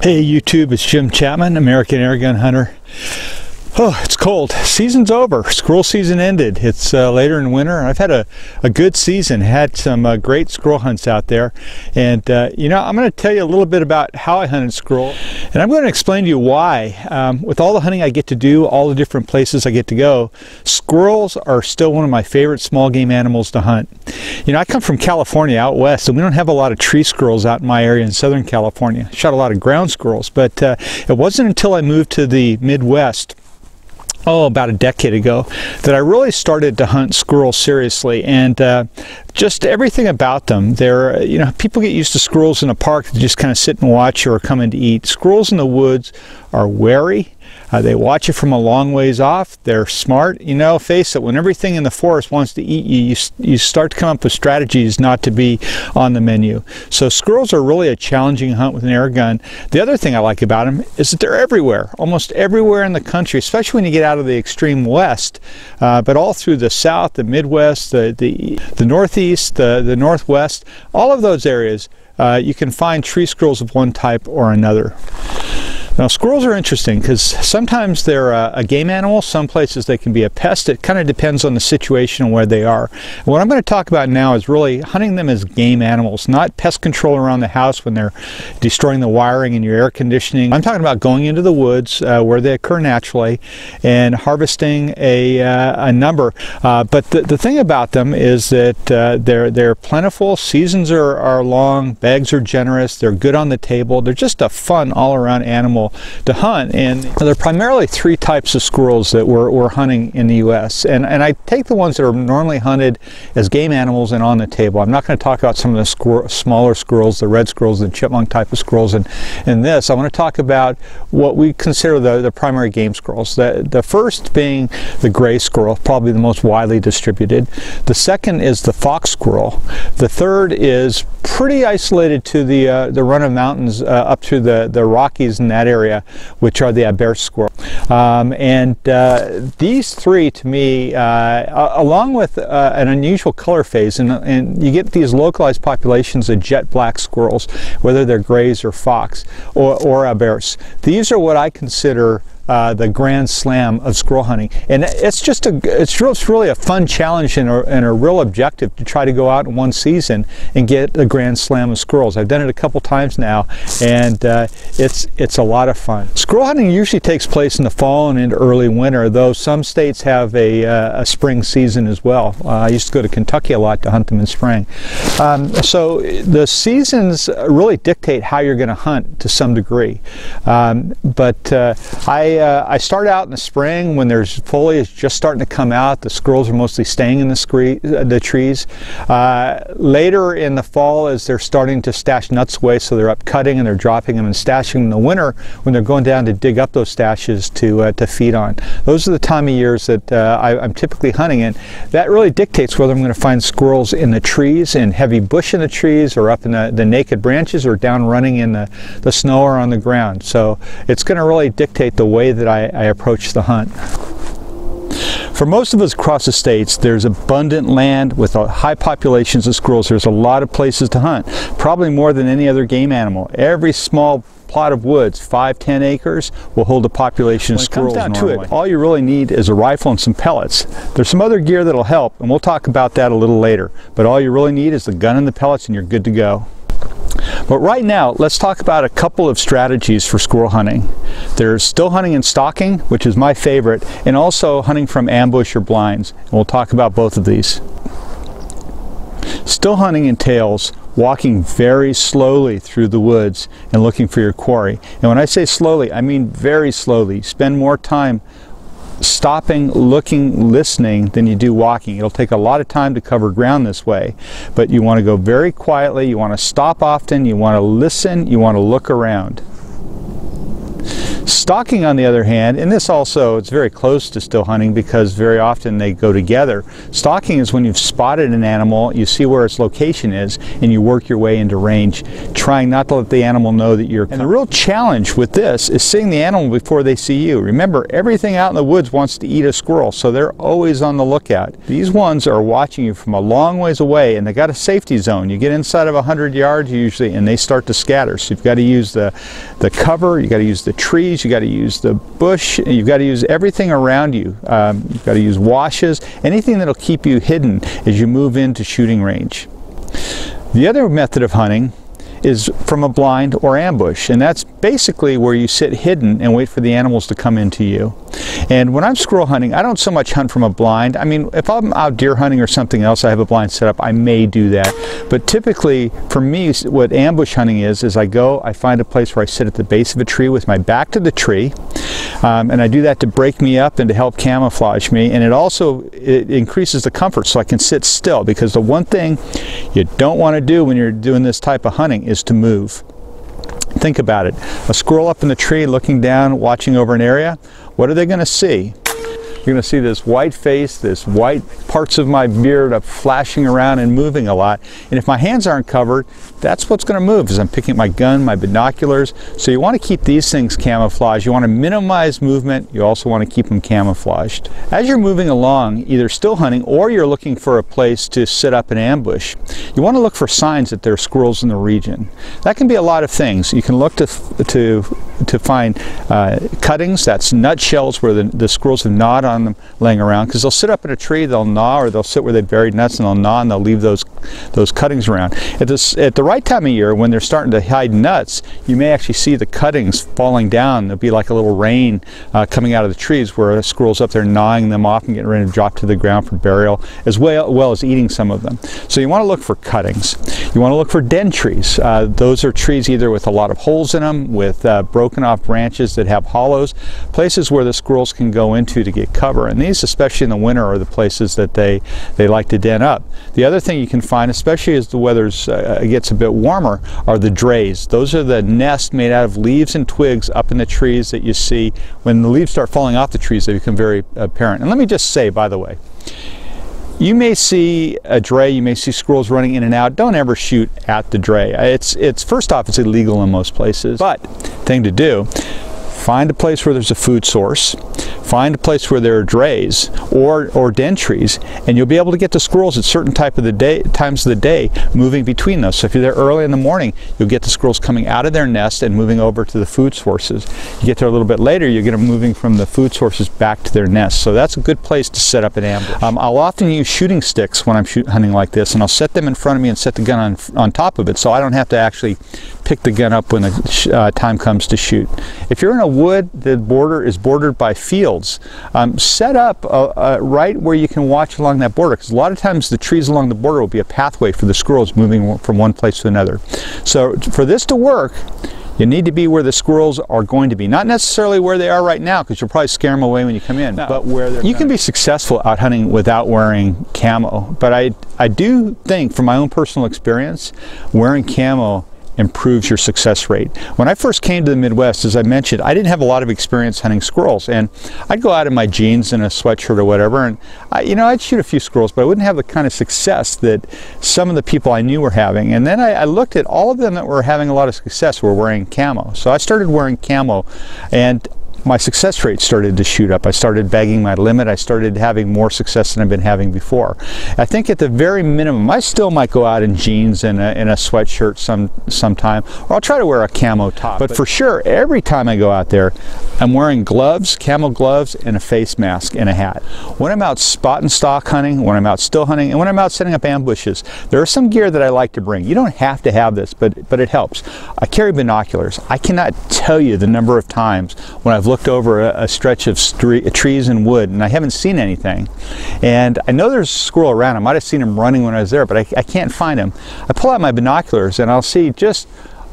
Hey YouTube, it's Jim Chapman, American Airgun Hunter. Oh, it's cold. Season's over. Squirrel season ended. It's later in winter. I've had a good season. Had some great squirrel hunts out there. And you know, I'm going to tell you a little bit about how I hunted squirrel. And I'm going to explain to you why. With all the hunting I get to do, all the different places I get to go, squirrels are still one of my favorite small game animals to hunt. You know, I come from California out west, and we don't have a lot of tree squirrels out in my area in Southern California. Shot a lot of ground squirrels, but it wasn't until I moved to the Midwest about a decade ago that I really started to hunt squirrels seriously, and just everything about them. They're, you know, people get used to squirrels in a park that just kind of sit and watch or come in to eat. Squirrels in the woods are wary. They watch you from a long ways off. They're smart. You know, face it, when everything in the forest wants to eat you, you start to come up with strategies not to be on the menu. So squirrels are really a challenging hunt with an air gun. The other thing I like about them is that they're everywhere, almost everywhere in the country, especially when you get out of the extreme west, but all through the south, the Midwest, the northeast, the northwest, all of those areas, you can find tree squirrels of one type or another. Now, squirrels are interesting because sometimes they're a game animal. Some places they can be a pest. It kind of depends on the situation and where they are. And what I'm going to talk about now is really hunting them as game animals, not pest control around the house when they're destroying the wiring in your air conditioning. I'm talking about going into the woods where they occur naturally and harvesting a number. But the thing about them is that they're plentiful. Seasons are long. Bags are generous. They're good on the table. They're just a fun all-around animal to hunt. And there are primarily three types of squirrels that we're hunting in the US, and I take the ones that are normally hunted as game animals and on the table. I'm not going to talk about some of the smaller squirrels, the red squirrels, the chipmunk type of squirrels in this. I want to talk about what we consider the primary game squirrels. The first being the gray squirrel, probably the most widely distributed. The second is the fox squirrel. The third is pretty isolated to the run of mountains up through the Rockies in that area, which are the bear squirrel. These three, to me, along with an unusual color phase, and you get these localized populations of jet black squirrels, whether they're grays or fox or bears. These are what I consider the grand slam of squirrel hunting, and it's really a fun challenge and a real objective to try to go out in one season and get the grand slam of squirrels. I've done it a couple times now, and it's a lot of fun. Squirrel hunting usually takes place in the fall and into early winter, though some states have a spring season as well. I used to go to Kentucky a lot to hunt them in spring. So the seasons really dictate how you're going to hunt to some degree, I start out in the spring when there's foliage just starting to come out. The squirrels are mostly staying in the trees. Later in the fall, as they're starting to stash nuts away, so they're up cutting and they're dropping them and stashing them in the winter when they're going down to dig up those stashes to feed on. Those are the time of years that I'm typically hunting in. That really dictates whether I'm going to find squirrels in the trees, in heavy bush in the trees, or up in the naked branches, or down running in the snow or on the ground. So it's going to really dictate the way that I approach the hunt. For most of us across the states, there's abundant land with high populations of squirrels. There's a lot of places to hunt, probably more than any other game animal. Every small plot of woods, 5-10 acres, will hold a population of squirrels. When it comes down to it, all you really need is a rifle and some pellets. There's some other gear that'll help, and we'll talk about that a little later. But all you really need is the gun and the pellets, and you're good to go. But right now, let's talk about a couple of strategies for squirrel hunting. There's still hunting and stalking, which is my favorite, and also hunting from ambush or blinds. And we'll talk about both of these. Still hunting entails walking very slowly through the woods and looking for your quarry. And when I say slowly, I mean very slowly. Spend more time stopping, looking, listening than you do walking. It'll take a lot of time to cover ground this way, but you want to go very quietly, you want to stop often, you want to listen, you want to look around. Stalking, on the other hand, and this also, it's very close to still hunting because very often they go together. Stalking is when you've spotted an animal, you see where its location is, and you work your way into range, trying not to let the animal know that you're. And the real challenge with this is seeing the animal before they see you. Remember, everything out in the woods wants to eat a squirrel, so they're always on the lookout. These ones are watching you from a long ways away, and they got a safety zone. You get inside of 100 yards usually, and they start to scatter. So you've got to use the cover, you got to use the trees, you got to use the bush, you've got to use everything around you. You've got to use washes, anything that'll keep you hidden as you move into shooting range. The other method of hunting is from a blind or ambush, and that's basically where you sit hidden and wait for the animals to come into you. And when I'm squirrel hunting, I don't so much hunt from a blind. I mean, if I'm out deer hunting or something else, I have a blind set up, I may do that. But typically, for me, what ambush hunting is I find a place where I sit at the base of a tree with my back to the tree, and I do that to break me up and to help camouflage me. And it increases the comfort so I can sit still, because the one thing you don't want to do when you're doing this type of hunting is to move. Think about it. A squirrel up in the tree looking down, watching over an area, what are they going to see? You're going to see this white face, this white parts of my beard up flashing around and moving a lot. And if my hands aren't covered, that's what's going to move as I'm picking up my gun, my binoculars. So you want to keep these things camouflaged. You want to minimize movement. You also want to keep them camouflaged. As you're moving along, either still hunting or you're looking for a place to set up an ambush, you want to look for signs that there are squirrels in the region. That can be a lot of things. You can look to find cuttings, that's nutshells where the squirrels have gnawed on them laying around, because they'll sit up in a tree, they'll gnaw, or they'll sit where they buried nuts and they'll gnaw, and they'll leave those cuttings around. At the right time of year, when they're starting to hide nuts, you may actually see the cuttings falling down. There'll be like a little rain coming out of the trees where a squirrel's up there gnawing them off and getting ready to drop to the ground for burial, as well as eating some of them. So you want to look for cuttings. You want to look for den trees. Those are trees either with a lot of holes in them, with broken off branches that have hollows, places where the squirrels can go into to get cover. And these, especially in the winter, are the places that they like to den up. The other thing you can find, especially as the weather gets a bit warmer, are the drays. Those are the nests made out of leaves and twigs up in the trees that you see. When the leaves start falling off the trees, they become very apparent. And let me just say, by the way, you may see a dray, you may see squirrels running in and out. Don't ever shoot at the dray. It's first off, it's illegal in most places. But thing to do, find a place where there's a food source. Find a place where there are drays or den trees, and you'll be able to get the squirrels at certain times of the day moving between those. So if you're there early in the morning, you'll get the squirrels coming out of their nest and moving over to the food sources. You get there a little bit later, you get them moving from the food sources back to their nests. So that's a good place to set up an ambush. I'll often use shooting sticks when I'm hunting like this, and I'll set them in front of me and set the gun on top of it, so I don't have to actually pick the gun up when the time comes to shoot. If you're in a wood, the border is bordered by fields. Set up right where you can watch along that border, because a lot of times the trees along the border will be a pathway for the squirrels moving from one place to another. So for this to work, you need to be where the squirrels are going to be. Not necessarily where they are right now, because you'll probably scare them away when you come in, but where they're You can be successful out hunting without wearing camo, but I do think, from my own personal experience, wearing camo improves your success rate. When I first came to the Midwest, as I mentioned, I didn't have a lot of experience hunting squirrels, and I'd go out in my jeans and a sweatshirt or whatever, and I'd shoot a few squirrels, but I wouldn't have the kind of success that some of the people I knew were having. And then I looked at all of them that were having a lot of success were wearing camo. So I started wearing camo, and my success rate started to shoot up. I started bagging my limit. I started having more success than I've been having before. I think at the very minimum, I still might go out in jeans and a sweatshirt sometime, or I'll try to wear a camo top. But for sure, every time I go out there, I'm wearing gloves, camo gloves, and a face mask and a hat. When I'm out spot and stalk hunting, when I'm out still hunting, and when I'm out setting up ambushes, there are some gear that I like to bring. You don't have to have this, but it helps. I carry binoculars. I cannot tell you the number of times when I've looked over a stretch of trees and wood and I haven't seen anything, and I know there's a squirrel around. I might have seen him running when I was there, but I can't find him. I pull out my binoculars and I'll see just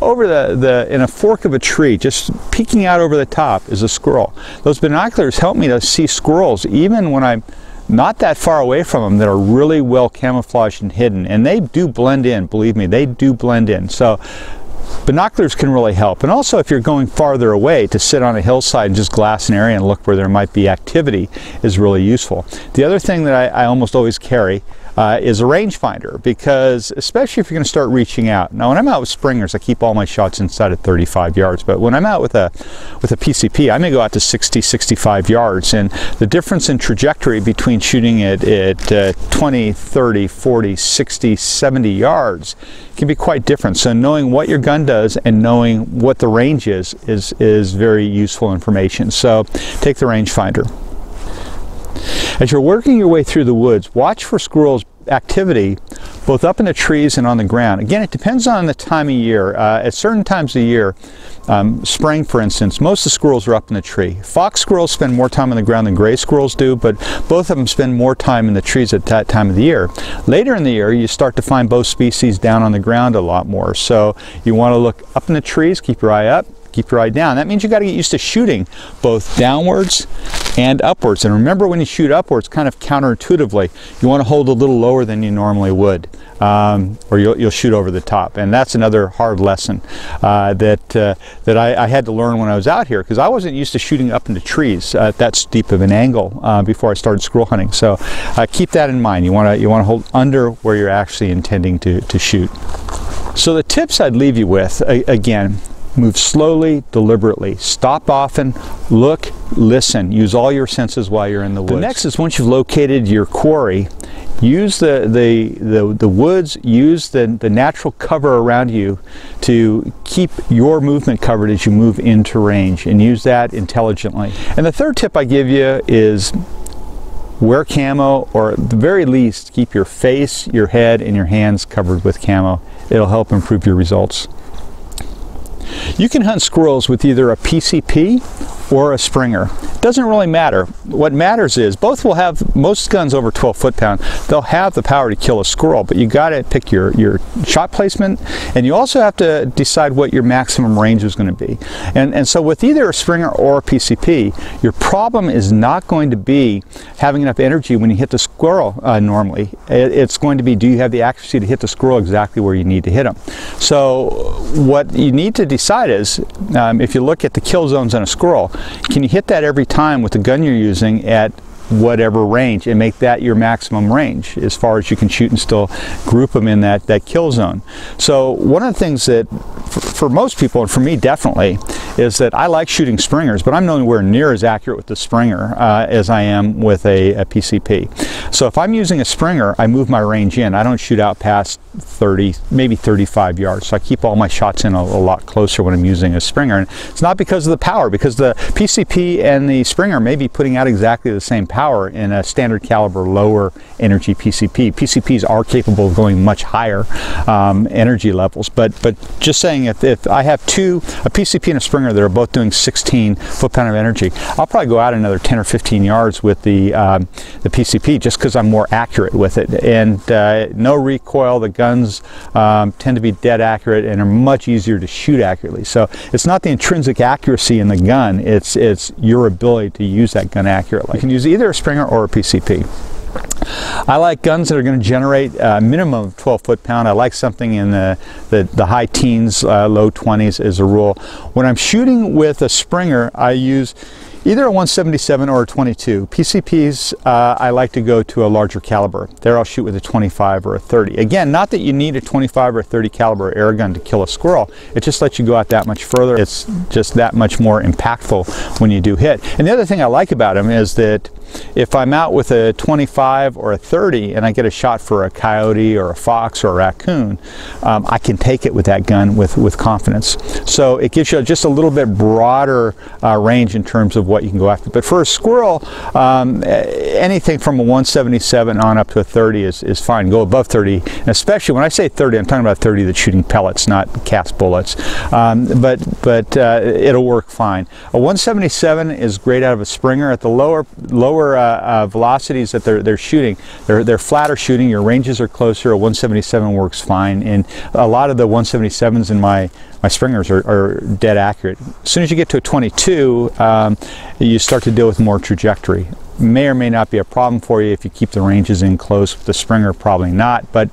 over in a fork of a tree, just peeking out over the top, is a squirrel. Those binoculars help me to see squirrels even when I'm not that far away from them, that are really well camouflaged and hidden, and they do blend in. Believe me, they do blend in. So binoculars can really help. And also, if you're going farther away, to sit on a hillside and just glass an area and look where there might be activity is really useful. The other thing that I almost always carry is a rangefinder, because especially if you're going to start reaching out. Now, when I'm out with springers, I keep all my shots inside at 35 yards, but when I'm out with a PCP, I may go out to 60, 65 yards, and the difference in trajectory between shooting at 20, 30, 40, 60, 70 yards can be quite different. So knowing what your gun does and knowing what the range is very useful information. So take the rangefinder. As you're working your way through the woods, watch for squirrels activity both up in the trees and on the ground. Again, it depends on the time of year. At certain times of year, spring for instance, most of the squirrels are up in the tree. Fox squirrels spend more time on the ground than gray squirrels do, but both of them spend more time in the trees at that time of the year. Later in the year, you start to find both species down on the ground a lot more. So you want to look up in the trees, keep your eye up, keep your eye down. That means you got to get used to shooting both downwards and upwards. And remember, when you shoot upwards, kind of counterintuitively, you want to hold a little lower than you normally would, or you'll shoot over the top. And that's another hard lesson that I had to learn when I was out here, because I wasn't used to shooting up into trees at that steep of an angle before I started squirrel hunting. So keep that in mind. You want to hold under where you're actually intending to shoot. So the tips I'd leave you with, again, move slowly, deliberately. Stop often, look, listen. Use all your senses while you're in the woods. The next is, once you've located your quarry, use the woods, use the natural cover around you to keep your movement covered as you move into range, and use that intelligently. And the third tip I give you is wear camo, or at the very least, keep your face, your head, and your hands covered with camo. It'll help improve your results. You can hunt squirrels with either a PCP or a Springer. It doesn't really matter. What matters is both will have, most guns over 12 foot-pound, they'll have the power to kill a squirrel, but you got to pick your shot placement, and you also have to decide what your maximum range is going to be. And so with either a Springer or a PCP, your problem is not going to be having enough energy when you hit the squirrel normally. It's going to be, do you have the accuracy to hit the squirrel exactly where you need to hit them? So what you need to decide is, if you look at the kill zones on a squirrel, can you hit that every time with the gun you're using at whatever range, and make that your maximum range as far as you can shoot and still group them in that kill zone. So one of the things that for most people, and for me definitely, is that I like shooting Springers, but I'm nowhere near as accurate with the Springer as I am with a PCP. So if I'm using a Springer, I move my range in. I don't shoot out past 30, maybe 35 yards. So I keep all my shots in a lot closer when I'm using a Springer. And it's not because of the power, because the PCP and the Springer may be putting out exactly the same power in a standard caliber lower energy PCP. PCPs are capable of going much higher energy levels, but just saying, if I have a PCP and a Springer that are both doing 16 foot-pound of energy, I'll probably go out another 10 or 15 yards with the PCP, just because I'm more accurate with it. And no recoil, the guns tend to be dead accurate and are much easier to shoot accurately. So it's not the intrinsic accuracy in the gun, it's your ability to use that gun accurately. You can use either a Springer or a PCP. I like guns that are going to generate a minimum of 12 foot-pound. I like something in the high teens, low 20s as a rule. When I'm shooting with a Springer, I use either a 177 or a 22. PCPs, I like to go to a larger caliber. There I'll shoot with a 25 or a 30. Again, not that you need a 25 or 30 caliber air gun to kill a squirrel. It just lets you go out that much further. It's just that much more impactful when you do hit. And the other thing I like about them is that if I'm out with a 25 or a 30 and I get a shot for a coyote or a fox or a raccoon, I can take it with that gun with confidence. So it gives you just a little bit broader range in terms of what you can go after. But for a squirrel, anything from a 177 on up to a 30 is fine. Go above 30, and especially when I say 30, I'm talking about 30 that's shooting pellets, not cast bullets. But it'll work fine. A 177 is great out of a Springer. At the lower velocities that they're shooting, they're flatter shooting, your ranges are closer. A 177 works fine, and a lot of the 177s in my Springers are dead accurate. As soon as you get to a 22, you start to deal with more trajectory. May or may not be a problem for you if you keep the ranges in close. With the Springer, probably not, but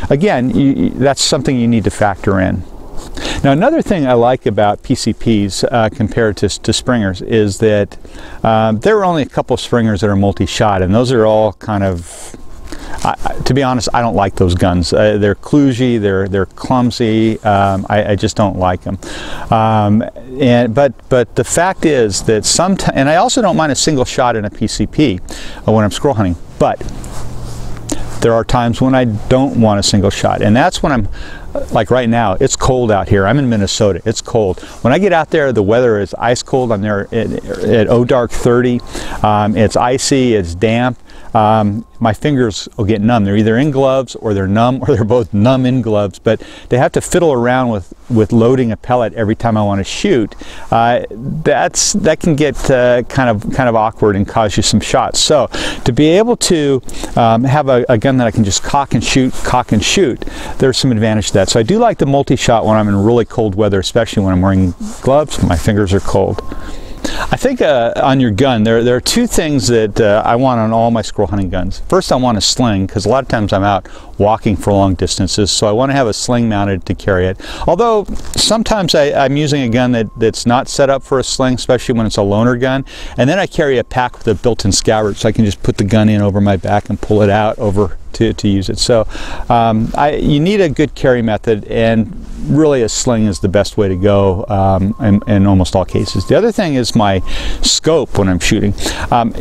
again, that's something you need to factor in. Now, another thing I like about PCPs compared to Springers is that there are only a couple of Springers that are multi-shot, and those are all kind of, to be honest, I don't like those guns. They're kludgy, they're clumsy. I just don't like them. But the fact is that sometimes, and I also don't mind a single shot in a PCP when I'm squirrel hunting, but there are times when I don't want a single shot, and that's when I'm, like right now, it's cold out here. I'm in Minnesota. It's cold. When I get out there, the weather is ice cold. I'm there at dark 30. It's icy, it's damp. My fingers will get numb. They're either in gloves or they're numb, or they're both numb in gloves, but they have to fiddle around with loading a pellet every time I want to shoot. That can get kind of awkward and cause you some shots. So to be able to have a gun that I can just cock and shoot, there's some advantage to that. So I do like the multi-shot when I'm in really cold weather, especially when I'm wearing gloves. My fingers are cold. I think on your gun, there are two things that I want on all my squirrel hunting guns. First, I want a sling, because a lot of times I'm out walking for long distances, so I want to have a sling mounted to carry it. Although sometimes I'm using a gun that's not set up for a sling, especially when it's a loner gun, and then I carry a pack with a built-in scabbard, so I can just put the gun in over my back and pull it out over to use it. So you need a good carry method, and really a sling is the best way to go in almost all cases. The other thing is my scope when I'm shooting.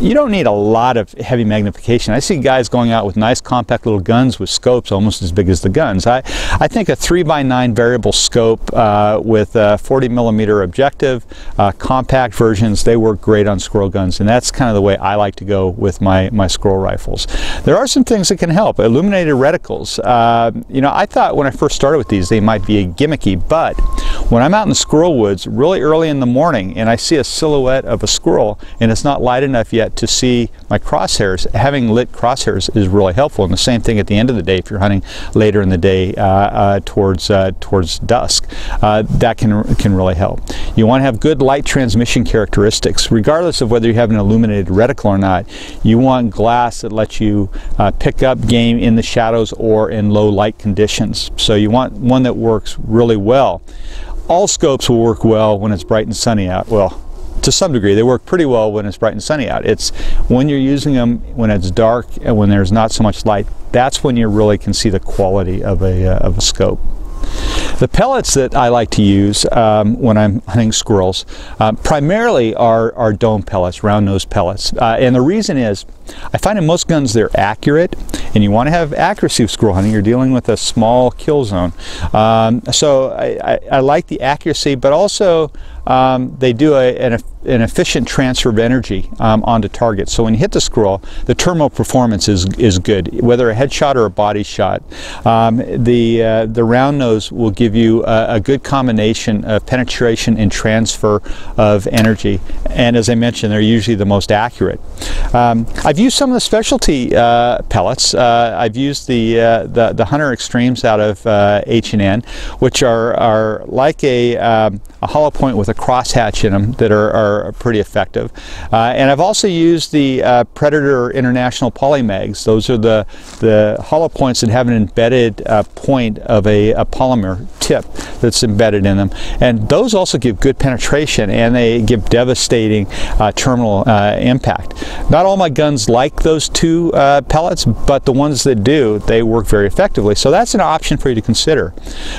You don't need a lot of heavy magnification. I see guys going out with nice compact little guns with scopes almost as big as the guns. I think a 3x9 variable scope with a 40mm objective, compact versions, they work great on squirrel guns, and that's kind of the way I like to go with my squirrel rifles. There are some things that can help. Illuminated reticles. You know, I thought when I first started with these they might be gimmicky, but when I'm out in the squirrel woods really early in the morning and I see a silhouette of a squirrel and it's not light enough yet to see my crosshairs, having lit crosshairs is really helpful. And the same thing at the end of the day if you're hunting later in the day towards dusk. That can really help. You want to have good light transmission characteristics. Regardless of whether you have an illuminated reticle or not, you want glass that lets you pick up game in the shadows or in low light conditions. So you want one that works really well. All scopes will work well when it's bright and sunny out. Well, to some degree, they work pretty well when it's bright and sunny out. It's when you're using them when it's dark and when there's not so much light, that's when you really can see the quality of a scope. The pellets that I like to use when I'm hunting squirrels primarily are dome pellets, round nose pellets. And the reason is, I find in most guns they're accurate, and you want to have accuracy with squirrel hunting. You're dealing with a small kill zone. So I like the accuracy, but also they do an efficient transfer of energy onto target. So when you hit the squirrel, the terminal performance is good, whether a headshot or a body shot. The round nose will give you a good combination of penetration and transfer of energy. And as I mentioned, they're usually the most accurate. I've used some of the specialty pellets. I've used the Hunter Extremes out of H&N, which are like a hollow point with a crosshatch in them that are pretty effective. And I've also used the Predator International Polymags. Those are the hollow points that have an embedded point of a polymer tip that's embedded in them. And those also give good penetration, and they give devastating terminal impact. Not all my guns like those two pellets, but the ones that do, they work very effectively. So that's an option for you to consider.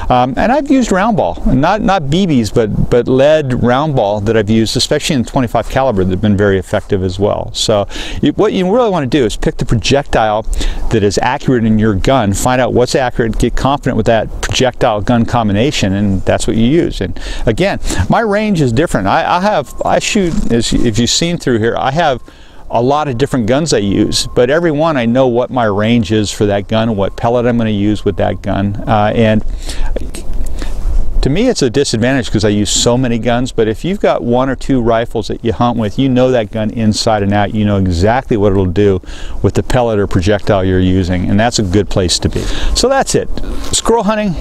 And I've used round ball, not BBs, but lead round ball that I've used, especially in 25 caliber, that have been very effective as well. So what you really want to do is pick the projectile that is accurate in your gun, find out what's accurate, get confident with that projectile gun combination, and that's what you use. And again, my range is different. I shoot, as if you've seen through here, I have a lot of different guns I use, but every one I know what my range is for that gun and what pellet I'm going to use with that gun. And to me, it's a disadvantage because I use so many guns, but if you've got one or two rifles that you hunt with, you know that gun inside and out. You know exactly what it'll do with the pellet or projectile you're using, and that's a good place to be. So that's it. Squirrel hunting,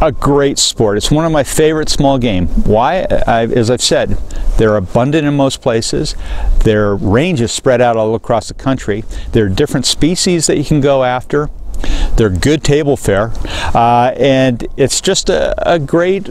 a great sport. It's one of my favorite small game. Why? As I've said, they're abundant in most places. Their range is spread out all across the country. There are different species that you can go after. They're good table fare, and it's just a great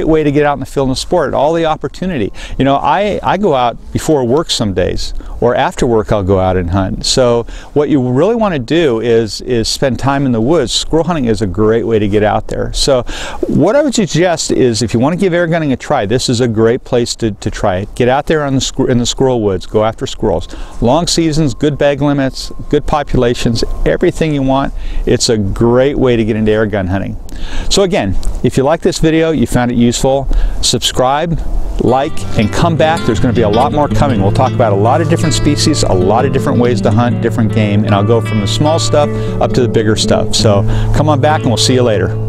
way to get out in the field and sport. All the opportunity. You know, I go out before work some days, or after work I'll go out and hunt. So what you really want to do is spend time in the woods. Squirrel hunting is a great way to get out there. So what I would suggest is, if you want to give air gunning a try, this is a great place to try it. Get out there in the squirrel woods, go after squirrels. Long seasons, good bag limits, good populations, everything you want. It's a great way to get into air gun hunting. So again, if you like this video, you found it useful, subscribe, like, and come back. There's going to be a lot more coming. We'll talk about a lot of different species, a lot of different ways to hunt different game, and I'll go from the small stuff up to the bigger stuff. So come on back and we'll see you later.